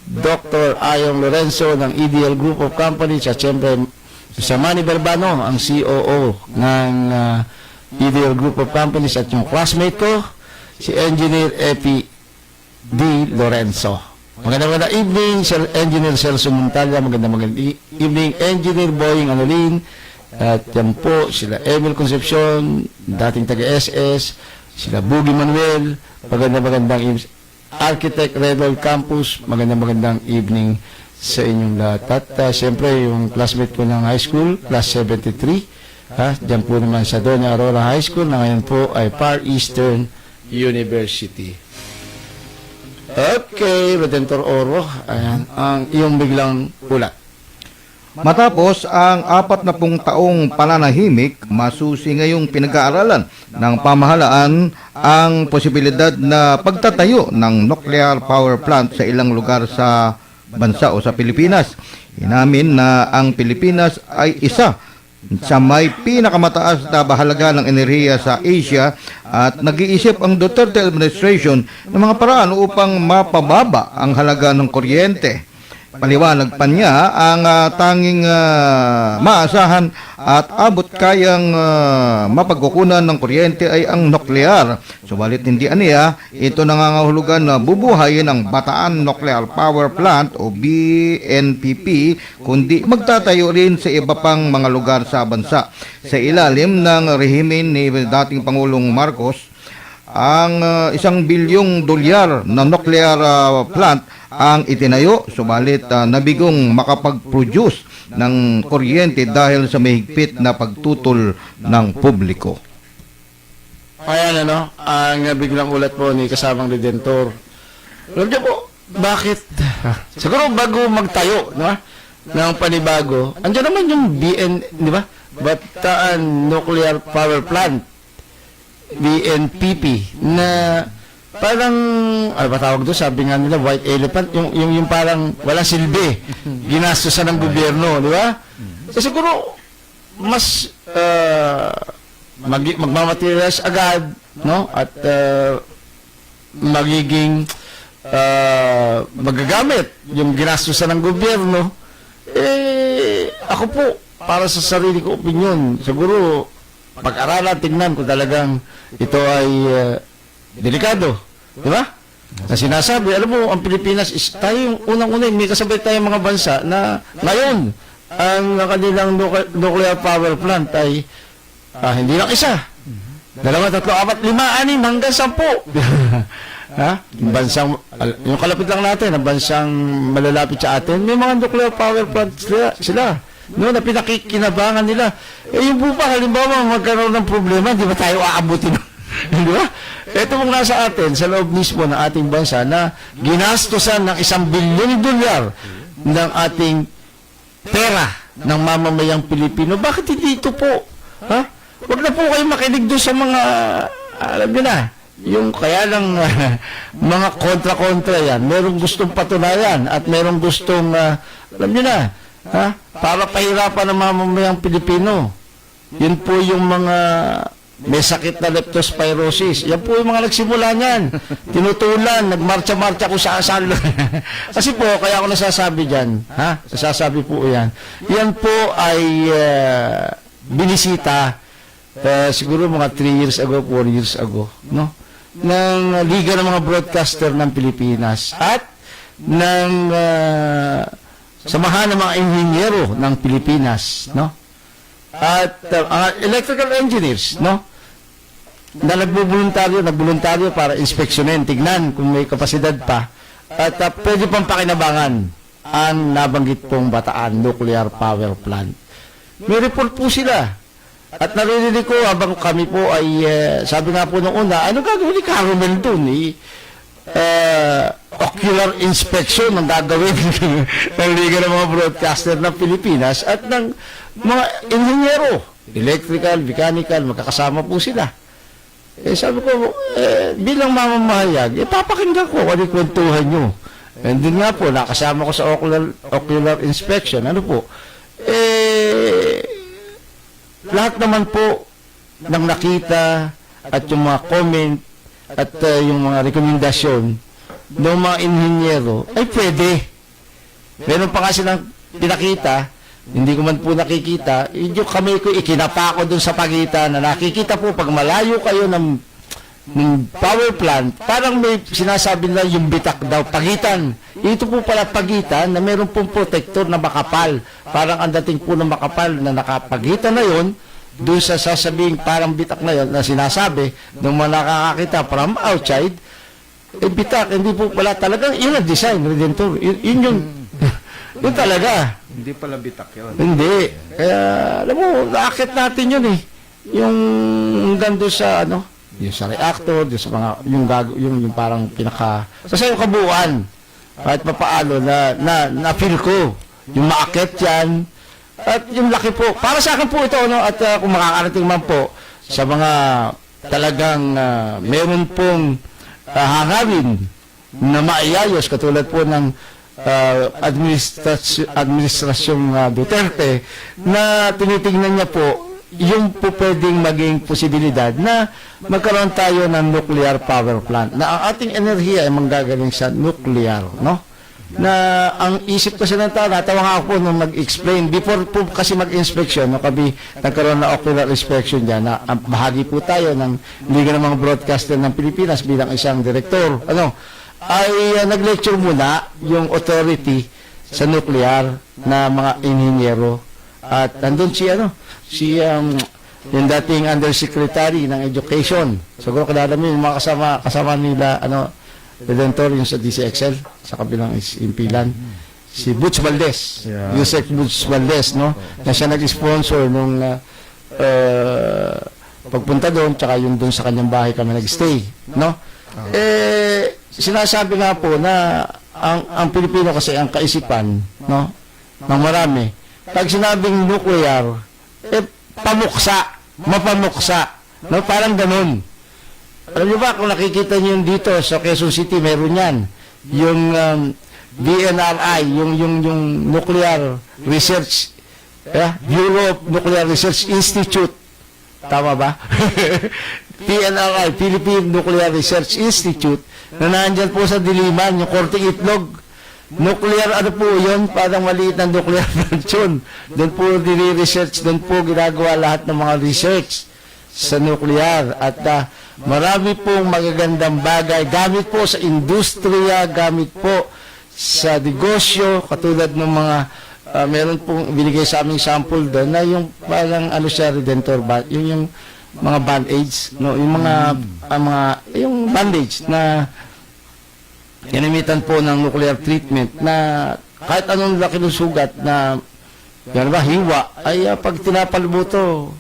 Dr. Ayong Lorenzo ng EDL Group of Companies at syempre si Manny Berbano, ang COO ng EDL Group of Companies at yung classmate ko, si Engineer Epi D. Lorenzo. Magandang evening, Sir Engineer Celso Montalya. Magandang evening, Engineer Boying Anolin. At yan po, sila Emil Concepcion, dating taga-SS, sila Boogie Manuel. Magandang evening, Architect Redol Campus. Magandang evening sa inyong lahat. At siyempre, yung classmate ko ng high school, class 73. Diyan po naman sa Doña Aurora High School na ngayon po ay Far Eastern University. Okay, Redentor Oro, ayan, ang iyong biglang ulat. Matapos ang 40 taong pananahimik, masusi ngayong pinag-aaralan ng pamahalaan ang posibilidad na pagtatayo ng nuclear power plant sa ilang lugar sa bansa o sa Pilipinas. Inamin na ang Pilipinas ay isa sa may pinakamataas na bahalaga ng enerhiya sa Asia at nag-iisip ang Duterte administration ng mga paraan upang mapababa ang halaga ng kuryente. Paliwanag pa niya ang tanging maasahan at abot kayang mapagkukunan ng kuryente ay ang nuklear. Subalit hindi aniya, ito nangangahulugan na bubuhayin ang Bataan Nuclear Power Plant o BNPP, kundi magtatayo rin sa iba pang mga lugar sa bansa. Sa ilalim ng rehimen ni dating Pangulong Marcos, ang $1 bilyong na nuclear plant ang itinayo, subalit nabigong makapag-produce ng kuryente dahil sa mahigpit na pagtutol ng publiko. Ayan ang biglang ulat po ni kasamang Redentor. Alam niyo po, bakit? Siguro bago magtayo, ng panibago, andyan naman yung di ba? Bataan Nuclear Power Plant, BNPP, na parang, ba tawag doon, sabi nga nila, white elephant, yung parang walang silbi, ginastusan ng gobyerno, di ba? So, siguro, mas magmamaterialize agad, at magiging magagamit yung ginastusan ng gobyerno. Ako po, para sa sarili ko opinion, siguro, pag-aralan, tingnan kung talagang ito ay delikado. Di ba? Na sinasabi, alam mo, ang Pilipinas is tayo yung unang-una, may kasabay tayong mga bansa na ngayon, ang kanilang nuclear power plant ay hindi lang isa. 2, 3, 4, 5, 6 hanggang 10. Yung kalapit lang natin, ang bansang malalapit sa atin, may mga nuclear power plant sila. Na pinakikinabangan nila. Yung bupa, halimbawa, magkaroon ng problema, di ba tayo aabutin? Di ba? Ito pong nasa atin, sa loob mismo ng ating bansa na ginastosan ng $1 bilyon ng ating pera ng mamamayang Pilipino. Bakit hindi ito po? Ha? Huwag na po kayo makinig doon sa mga, alam niyo na, yung kaya lang mga kontra-kontra yan. Merong gustong patunayan at merong gustong, alam niyo na, ha? Para pahirapan ng mamamayang Pilipino. Yun po yung mga may sakit na leptospirosis. Yan po yung mga nagsimula niyan. Tinutulan, nagmarcha-marcha kung saan. Kasi po, kaya ako nasasabi dyan, ha? Nasasabi po yan. Yan po ay binisita siguro mga 3 years ago, 4 years ago, no? Ng Liga ng mga Broadcaster ng Pilipinas at ng Samahan ng mga Inhinyero ng Pilipinas, no? At electrical engineers, no? Na nagboluntaryo para inspeksyonin, tignan kung may kapasidad pa. At pwede pang pakinabangan ang nabanggit pong Bataan Nuclear Power Plant. May report po sila. At narinig ko habang kami po ay, sabi nga po nung una, ano gagawin ni Carmel doon? Ocular inspection ang gagawin ng Liga ng mga Broadcaster ng Pilipinas at ng mga inhinyero, electrical, mechanical, magkakasama po sila. Sabi ko, bilang mamamahayag, papakinggan ko kung ano yung kwentuhan nyo. And din nga po, nakasama ko sa ocular inspection. Ano po? Lahat naman po ng nakita at yung mga comment at yung mga rekomendasyon ng mga inhinyero ay pwede. Meron pa nga silang pinakita, hindi ko man po nakikita, yung kamay ko ikinapa ko dun sa pagitan na nakikita po pag malayo kayo ng power plant, parang may sinasabi na yung bitak daw, pagitan. Ito po pala pagitan na meron pong protector na makapal. Parang ang dating po ng makapal na nakapagitan na yon doon sa sasabing parang bitak na yon na sinasabi ng mga nakakakita from outside, bitak, hindi po pala talagang yun ang design, Redentor. Yun yun talaga. Hindi pala bitak yun. Hindi. Kaya, alam mo, naakit natin yun eh. Yung hanggang doon sa, yung sa reactor, yung sa mga, yung parang pinaka, kasi yung kabuuan, kahit papaano, na feel ko, yung maakit yan, at yung laki po, para sa akin po ito, at kung makakarating man po, sa mga talagang meron pong hangawin na maayayos, katulad po ng administrasyong Duterte na tinitingnan niya po yung po pwedeng maging posibilidad na magkaroon tayo ng nuclear power plant na ang ating enerhiya ay manggagaling sa nuclear, no? Na ang isip kasi ng tao, natawa nga ako nung nag-explain before po kasi mag-inspection, no, kami nagkaroon na ocular inspection dyan na bahagi po tayo ng Liga ng mga Broadcaster ng Pilipinas bilang isang direktor, ay nag-lecture muna yung authority sa nuclear na mga inhinyero at nandun si yung dating undersecretary ng education, siguro kilala mo yung mga kasama nila Redentor yung sa DCXL sa kabilang impilan, si Butch Valdez, Yusek Butch Valdez, no, na siya nag-sponsor nung pagpunta doon, tsaka yung doon sa kanyang bahay kami nag-stay, no. Sinasabi nga po na ang Pilipino kasi ang kaisipan, no, ng marami. Pag sinabing nuclear, mapamuksa, no, parang ganun. Alam niyo ba, kung nakikita niyo dito sa Quezon City, meron yan. Yung DNRI, yung Nuclear Research, Bureau of Nuclear Research Institute. Tama ba? PNRI, Philippine Nuclear Research Institute, na nandyan po sa Diliman, yung Korting Itlog. Nuclear, po yun? Parang maliit na nuclear plant yun. Doon po dini-research, doon po ginagawa lahat ng mga research sa nuclear. At marami pong magagandang bagay, gamit po sa industriya, gamit po sa negosyo, katulad ng mga, meron pong binigay sa aming sample doon, na yung parang siya, Redentor, yung mga band-aids, no, yung yung bandage na ginamitan po ng nuclear treatment na kahit anong laki ng sugat na hiwa ay pag tinapal mo to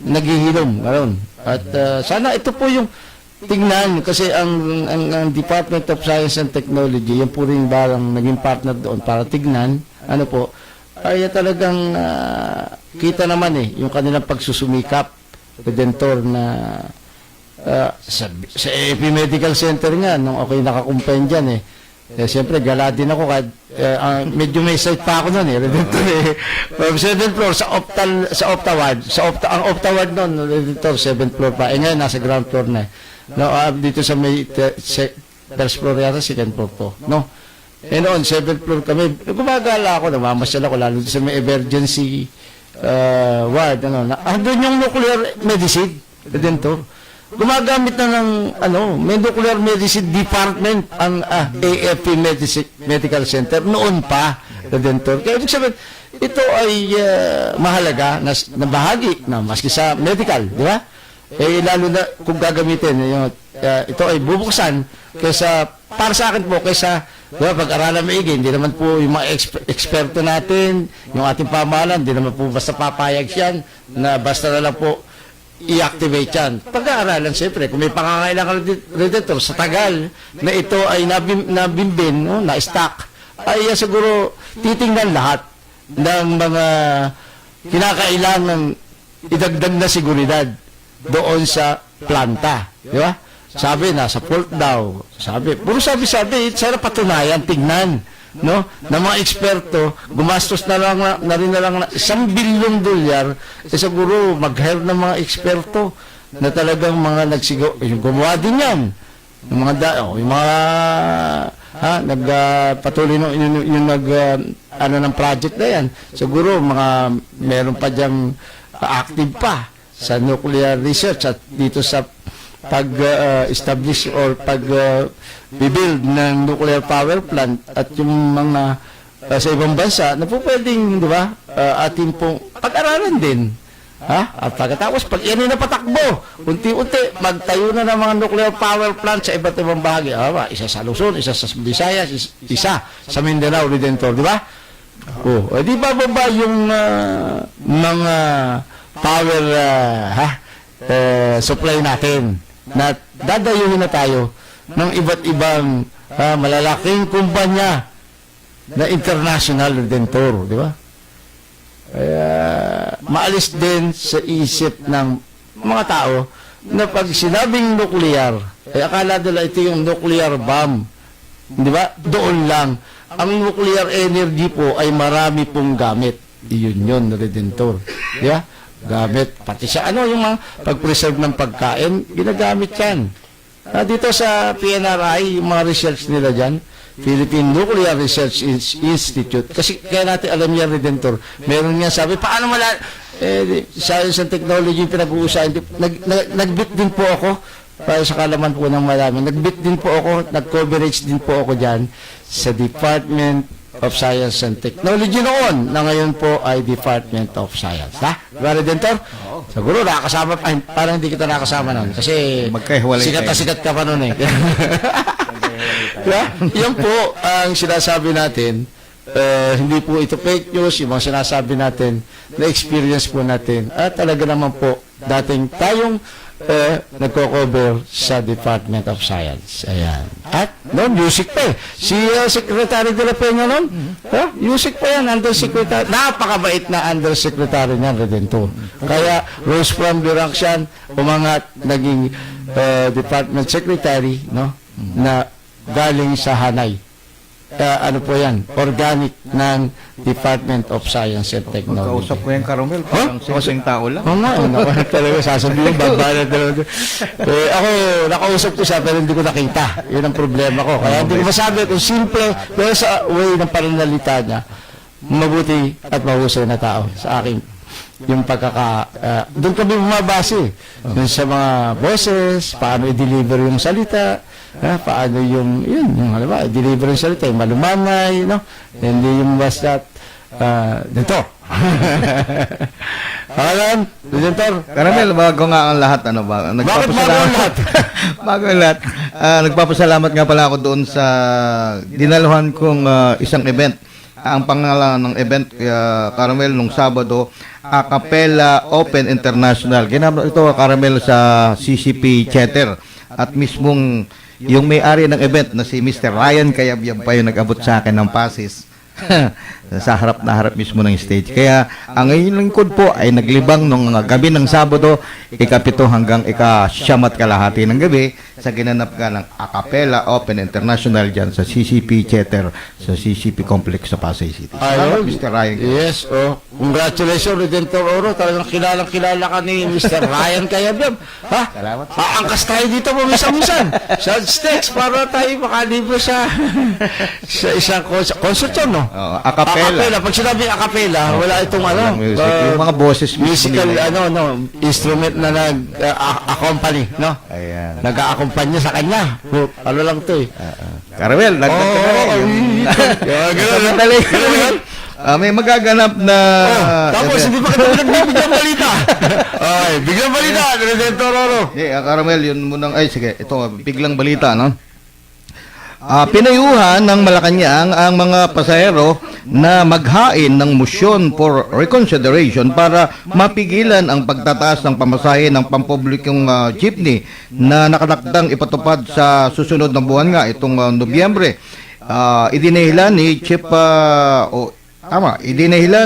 naghihilom. Ganoon. At sana ito po yung tingnan kasi ang Department of Science and Technology, yung po rin barang naging partner doon para tignan, ano po, ay talagang kita naman yung kanilang pagsusumikap, Redentor, na sa AP Medical Center nga, nung ako'y nakakumpay dyan siyempre, gala din ako kahit medyo may site pa ako nun Redentor from 7th floor sa Opta Ward. Ang Opta Ward nun, Redentor, 7th floor pa. Ngayon, nasa ground floor na no, dito sa may first floor yata, second floor to. No? Noon, 7th floor kami. Gumagala ako, namamasyal ako, lalo sa may emergency ward. Doon yung nuclear medicine, Redentor. Gumagamit na ng may nuclear medicine department ang AFP Medical Center noon pa, Redentor. Kaya ibig sabihin, ito ay mahalaga na bahagi na maski sa medical, di ba? Lalo na kung gagamitin ito ay bubuksan kaysa, para sa akin po, kaysa diba, pag-aralan maigi, hindi naman po yung mga eksperto natin, yung ating pamahalaan, hindi naman po basta papayag yan na basta na lang po i-activate yan. Pag-aaralan, siyempre, kung may pangangailangan Redentor sa tagal na ito ay nabimbin, na-stack, ay siguro titingnan lahat ng mga kinakailangan idagdag na seguridad doon sa planta. Di ba? Sabi, nasa fault daw. Sabi, puro sabi-sabi, sana patunayan, tingnan. No? Na mga eksperto, gumastos na rin $1 billion, siguro mag-hire ng mga eksperto na talagang mga nagsigaw, yung gumawa din yan. Yung mga nagpatuloy yung ng project na yan. Siguro meron pa diyang active pa sa nuclear research at dito sa pag-establish or pag-build ng nuclear power plant at yung mga sa ibang bansa na po pwedeng, di ba, atin pong pag-aralan din. At pagkatapos, pag yan ay napatakbo, unti-unti, magtayo na ng mga nuclear power plant sa iba't ibang bahagi. Isa sa Luzon, isa sa Visayas, isa sa Mindanao, Redentor, di ba? Di ba ba yung mga power supply natin na dadayuhin na tayo ng iba't ibang malalaking kumpanya na international, Redentor, di ba? Maalis din sa isip ng mga tao na pag sinabing nuclear, akala nila ito yung nuclear bomb, di ba? Doon lang. Ang nuclear energy po ay marami pong gamit. Yun, Redentor, di ba? Gamit, pati sa yung mga pag-preserve ng pagkain, ginagamit yan. Dito sa PNRI, yung mga research nila dyan, Philippine Nuclear Research Institute, kasi kaya natin alam yan, Redentor, meron nga sabi, paano science and technology yung pinag-uusahan, nagbit din po ako, para sa kalaman po ng marami, nagbit din po ako, nag-coverage din po ako dyan, sa Department of Science and Technology noon, na ngayon po ay Department of Science. Diba, Redentor? Siguro nakakasama, parang hindi kita nakasama noon, kasi sikat na sikat ka pa noon Yan po ang sinasabi natin, hindi po ito fake news, yung mga sinasabi natin, na experience po natin, at talaga naman po, dating tayong nagko-cover sa Department of Science. Ayan. At noon, music pa si Secretary de la Peña noon, music pa yan, undersecretary, napakabait na undersecretary niyan, Redentor. Kaya rose from the ranks yan, umangat, naging Department Secretary, no, na galing sa Hanay. Ano po yan? Organic ng Department of Science and Technology. Kausap ko yung Carmel, parang sing tao lang. Talaga sasabihin, babalan talaga. Ako, nakausap ko siya, pero hindi ko nakita. Yun ang problema ko. Kaya hindi ko masabi kung simple, pero sa way ng pananalita niya, mabuti at mahusay na tao sa akin. Yung doon kami bumabase. Doon sa mga boses, paano i-deliver yung salita, paano deliver yung salita, yung malumanay, no? Hindi yung basta, dito. Redentor? Caramel, bago nga ang lahat, Bakit bago ang lahat? Bago ang lahat. Nagpapasalamat nga pala ako doon sa dinaluhan kong isang event ang pangalan ng event, Caramel, nung Sabado, Acapella Open International. Ginamit ito, Caramel, sa CCP Theater. At mismong yung may-ari ng event na si Mr. Ryan Cayabyab pa yung nag-abot sa akin ng passes. Sa harap na harap mismo ng stage. Kaya ang inyong lingkod po ay naglibang nung gabi ng Sabado, ika-7 hanggang ika-9 at kalahati ng gabi sa ginanap ka ng Acapella Open International dyan sa CCP Theater, sa CCP Complex sa Pasay City. Salamat, Mr. Ryan. Yes, congratulations, Redentor Oro. Talagang kilala ka ni Mr. Ryan Cayabyab. Ha? Salamat. Angkas tayo dito po minsan-minsan. Sa stakes para tayo makalibre sa isang concert yun, no? Acapella. Pag sinabing acapella, wala itong Music. Yung mga boses musical, nila. instrument na nag-accompany, no? Ayan. Nag-accompany sa kanya. Ano lang to eh. Caramel, nagdag ka na rin. Gano'n. May magaganap na... Tapos, hindi pa kita nagbibigyan balita. Ay, biglang balita, Redentor Oro. Caramel, yun munang... Ay, sige, ito, biglang balita, no? Pinayuhan ng Malacanang ang mga pasahero na maghain ng motion for reconsideration para mapigilan ang pagtataas ng pamasahe ng pampublikong jeepney na nakatakdang ipatupad sa susunod na buwan nga itong Nobyembre. Idinihilan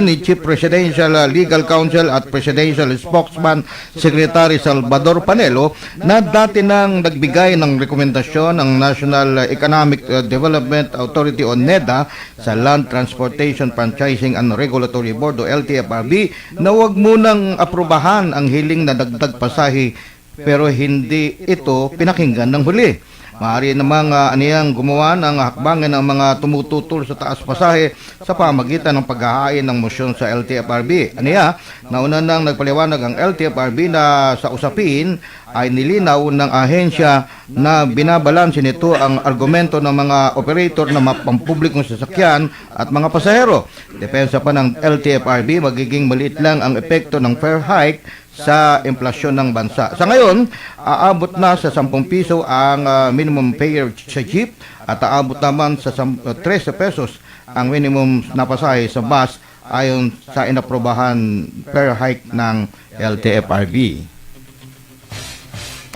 ni Chief Presidential Legal Counsel at Presidential Spokesman Secretary Salvador Panelo na dati nang nagbigay ng rekomendasyon ang National Economic Development Authority o NEDA sa Land Transportation Franchising and Regulatory Board o LTFRB na huwag munang aprubahan ang hiling na dagdag pasahe pero hindi ito pinakinggan ng huli. Maaari namang aniyang gumawa ng hakbangin ng mga tumututol sa taas pasahe sa pamagitan ng paghahain ng motion sa LTFRB. Aniya, nauna nang nagpaliwanag ang LTFRB na sa usapin ay nilinaw ng ahensya na binabalansin nito ang argumento ng mga operator ng pampublikong sasakyan at mga pasahero. Depensa pa ng LTFRB, magiging maliit lang ang epekto ng fare hike sa inflasyon ng bansa. Sa ngayon, aabot na sa 10 piso ang minimum fare sa jeep at aabot naman sa 13 pesos ang minimum na pasahe sa bus ayon sa inaprobahan fare hike ng LTFRB.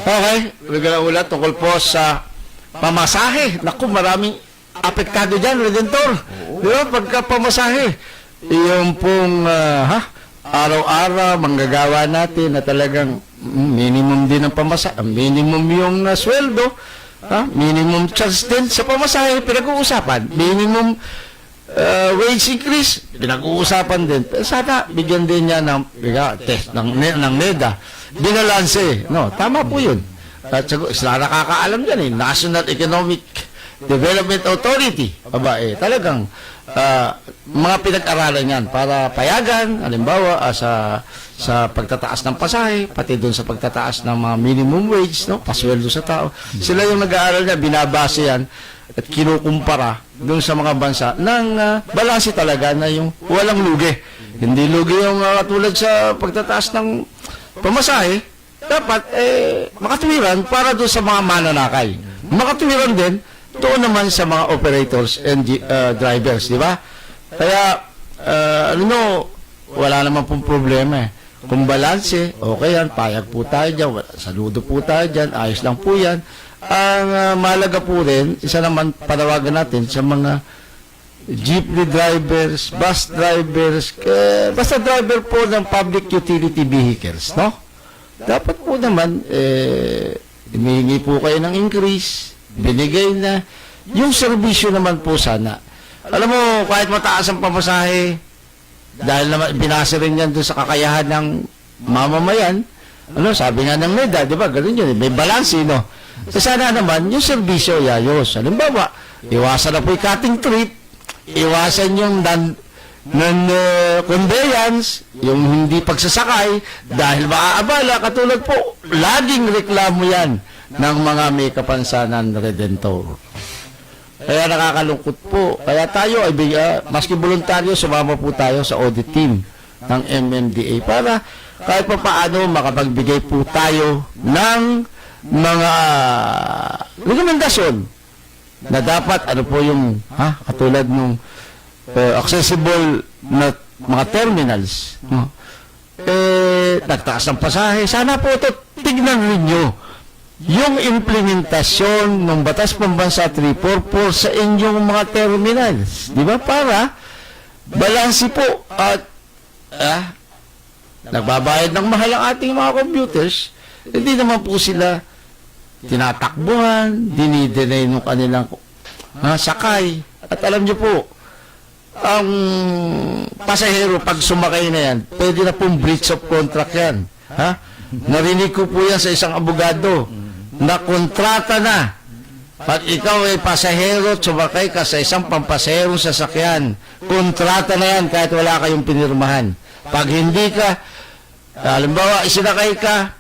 Okay, biglang ulat tungkol po sa pamasahe. Naku, maraming apektado dyan, Redentor. Di ba, pagka pamasahe, yung pong, araw-araw, manggagawa natin na talagang minimum din ang pamasahe, minimum yung sweldo, minimum charge din sa pamasahe, pinag-uusapan. Minimum wage increase, pinag-uusapan din. Pero sana, bigyan din niya ng test ng NEDA. Binalanse. No, tama po yun. At sila nakakaalam dyan eh. National Economic Development Authority. Aba talagang mga pinag-aralan yan para payagan, halimbawa sa pagtataas ng pasahe, pati doon sa pagtataas ng mga minimum wage, no, pasweldo sa tao. Sila yung nag-aaral niya, binabase yan at kinukumpara doon sa mga bansa ng balanse talaga na yung walang lugi. Hindi lugi yung katulad sa pagtataas ng pamasahe, dapat makatuwiran para doon sa mga mananakay. Makatuwiran din doon naman sa mga operators and drivers, di ba? Kaya, wala naman pong problema eh. Kung balanse, okay yan, payag po tayo dyan, saludo po tayo dyan, ayos lang po yan. Ang mahalaga po rin, isa naman panawagan natin sa mga jeepney drivers, bus drivers, basta driver po ng public utility vehicles, no? Dapat po naman, humihingi po kayo ng increase, binigay na, yung serbisyo naman po sana. Alam mo, kahit mataas ang pamasahe, dahil naman binasa rin yan doon sa kakayahan ng mamamayan, sabi nga ng NEDA, di ba, ganun yun, may balanse, no? Sana naman, yung serbisyo, yayos. Halimbawa, iwasan na po yung cutting trip, iwasan yung non-conveyance, yung hindi pagsasakay, dahil maaabala, katulad po, laging reklamo yan ng mga may kapansanan Redentor. Kaya nakakalungkot po. Kaya tayo, maski voluntaryo, sumama po tayo sa audit team ng MMDA para kahit pa paano makapagbigay po tayo ng mga rekomendasyon na dapat, po yung, katulad nung accessible na mga terminals, no? Nagtaas ng pasahe. Sana po ito, tignan ninyo yung implementasyon ng Batas Pambansa 344 sa inyong mga terminals. Di ba? Para balansi po at nagbabayad ng mahal ang ating mga computers, hindi naman po sila tinatakbuhan, dinidinay ng kanilang sakay. At alam nyo po, ang pasahero, pag sumakay na yan, pwede na pong breach of contract yan. Ha? Narinig ko po yan sa isang abogado na kontrata na. Pag ikaw ay pasahero, sumakay ka sa isang pampasaherong sasakyan, kontrata na yan kahit wala kayong pinirmahan. Pag hindi ka, halimbawa, isinakay ka,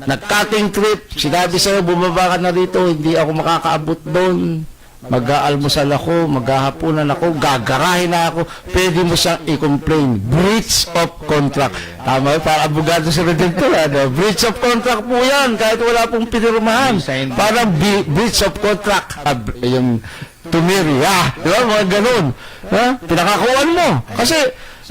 nag-cutting trip, sinabi sa'yo, bumaba ka na rito, hindi ako makakaabot doon. Mag-aalmusal ako, maghahapunan ako, gagarahin na ako, pwede mo siyang i-complain. Breach of contract. Tama yun, para abogado sa Redentor. Breach of contract po yan, kahit wala pong pinirmahan. Parang breach of contract. Yung tumiri, di ba? Mga ganun. Pinakakuan mo. Kasi,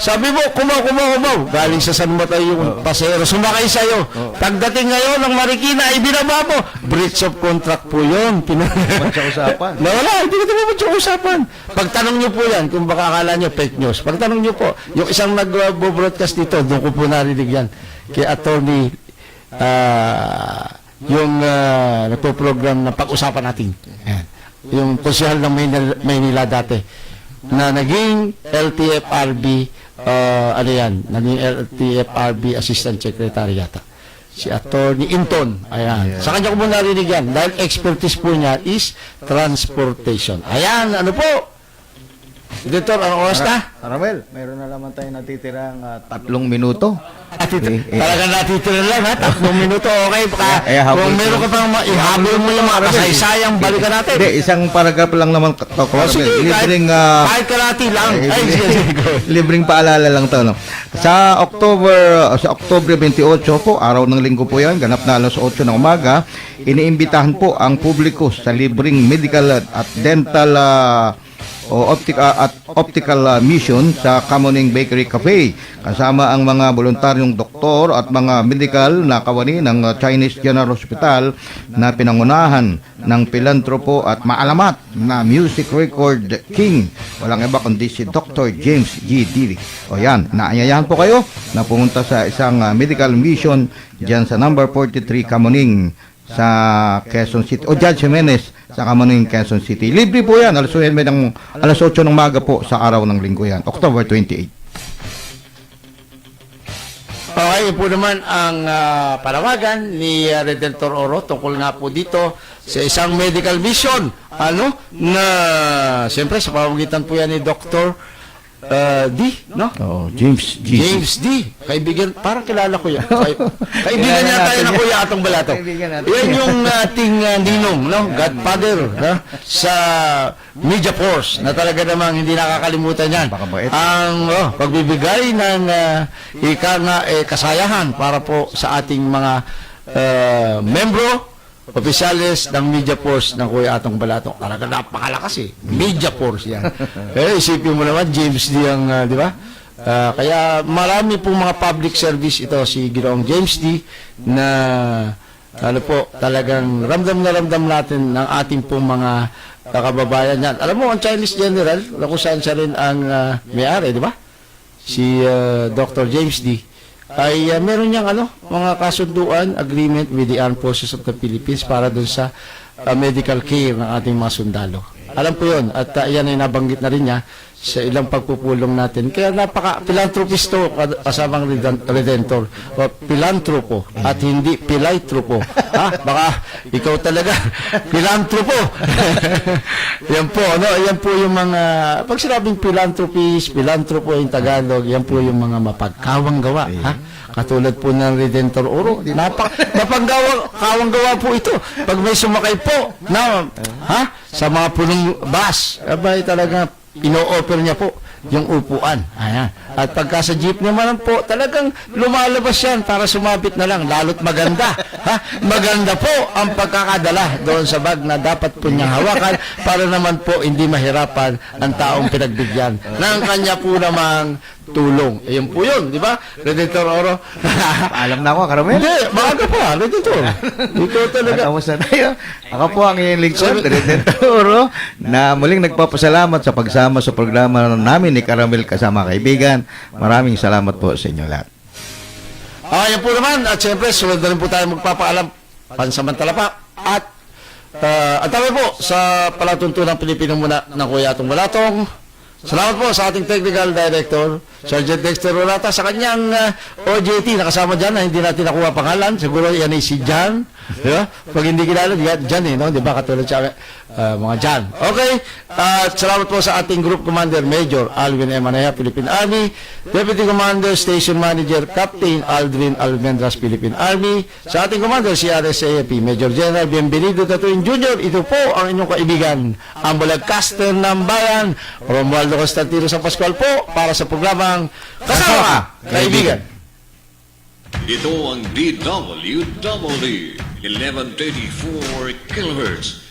sabi mo, kumaw. Galing sa San Mateo yung pasero, sumakay sa'yo. Pagdating ngayon ng Marikina, ibinaba mo. Breach of contract po yun. Usapan. Wala, hindi ko naman sa usapan. Pagtanong nyo po yan, kung baka akala nyo fake news, pagtanong nyo po, yung isang nag-broadcast dito, doon ko po narinig yan, kay attorney, yung nagpo-program na pag-usapan natin. Yan. Yung konsyahal ng Maynila dati, na naging LTFRB, naging LTFRB Assistant Secretary yata. Si Attorney Inton. Ayan. Sa kanya ko mo narinig yan. Dahil expertise po niya is transportation. Ayan, ano po? Editor, anong oras na? Ramel, mayroon na naman tayo natitirang 3 minuto. Talagang natitira lang, ha? 3 minuto, okay? Kung meron ka pang ihabol mo yung mga kasaysayang, balikan natin. Hindi, isang paragraph lang naman to. Sige, libreng, kahit kalati lang. Ay, sige. libreng paalala lang to. No? Sa Oktubre 28 po, araw ng linggo po yan, ganap na alas 8 ng umaga, iniimbitahan po ang publiko sa libreng medical at dental optical mission sa Kamuning Bakery Cafe kasama ang mga voluntaryong doktor at mga medical na kawani ng Chinese General Hospital na pinangunahan ng pilantropo at maalamat na music record king, walang iba kundi si Dr. James G. Dili. O yan, naanyayahan po kayo na pumunta sa isang medical mission dyan sa number 43 Kamuning sa Quezon City, o Judge Jimenez sa Kamuning, Quezon City. Libre po yan, alas 8 ng umaga po sa araw ng linggo yan, October 28. Okay, yun po naman ang panawagan ni Redentor Oro tungkol nga po dito sa isang medical mission, na siyempre sa pamamagitan po yan ni Dr. D, no? James G. James D. Kaibigan, parang kilala ko yan. Kaibigan niya tayo na Kuya Atong Balato. Yan yung ating ninong, no? Godfather, no? Sa Media Force, na talaga namang hindi nakakalimutan yan. Ang pagbibigay ng kasayahan para po sa ating mga membro, opisyalis ng Media Force ng Kuya Atong Balato. Talaga napakalakas eh. Media Force yan. Kaya isipin mo naman, James D. ang, di ba? Kaya marami pong mga public service ito, si Ginoong James D. na, talagang ramdam na ramdam natin ng ating pong mga kababayan yan. Alam mo, ang Chinese General, kung saan siya rin ang may-ari, di ba? Si Dr. James D. ay meron niyang mga kasunduan, agreement with the Armed Forces of the Philippines para dun sa medical care ng ating mga sundalo. Alam po yun, at yan ay nabanggit na rin niya sa ilang pagpupulong natin. Kaya philanthropist to, kasamang Redentor, o philanthropo, at hindi pilaitropo. Baka ikaw talaga, philanthropo. Yan po, yan po yung mga, pag sinabing philanthropist, philanthropo yung Tagalog, yan po yung mga mapagkawang gawa. Katulad po ng Redentor Oro, kawang gawa po ito. Pag may sumakay po, sa mga punong bus, abay talaga, ino-offer niya po yung upuan. Ayan. At pagka sa jeep naman po, talagang lumalabas yan para sumabit na lang, lalo't maganda. Maganda po ang pagkakadala doon sa bag na dapat po niyang hawakan para naman po hindi mahirapan ang taong pinagbigyan ng kanya po namang tulong. Ayun po yun, di ba? Redditor Oro. Alam na ako, Karamel. Hindi, maaga pa, Redditor. Ikaw talaga. Kamusta tayo? Ako po ang iyong lingkod, Redentoro, na muling nagpapasalamat sa pagsama sa programa namin ni Karamel kasama kaibigan. Maraming salamat po sa inyo lahat. Yan po naman. At siyempre, sunod na rin po tayo magpapaalam. Pansamantala pa. At ang tawag po sa palatuntunan Pilipino muna ng Kuya Atong Balatong. Salamat po sa ating technical director, Sergeant Dexter Rolata, sa kanyang OJT nakasama dyan na hindi natin nakuha pangalan. Siguro yan ay si Jan. Di ba? Pag hindi kilala, Jan eh, no? Di ba? Katulad sa mga Jan. Okay. Salamat po sa ating Group Commander Major Alvin M. Anaya, Philippine Army. Deputy Commander, Station Manager, Captain Aldrin Almendras, Philippine Army. Sa ating Commander, CRSAP, Major General Bienvenido Tatuin Jr. Ito po ang inyong kaibigan, ang Balagcaster ng Bayan, Romualdo Constantino San Pascual po, para sa programang Kasama Ka, Kaibigan. Ito ang DWWD 1134 kHz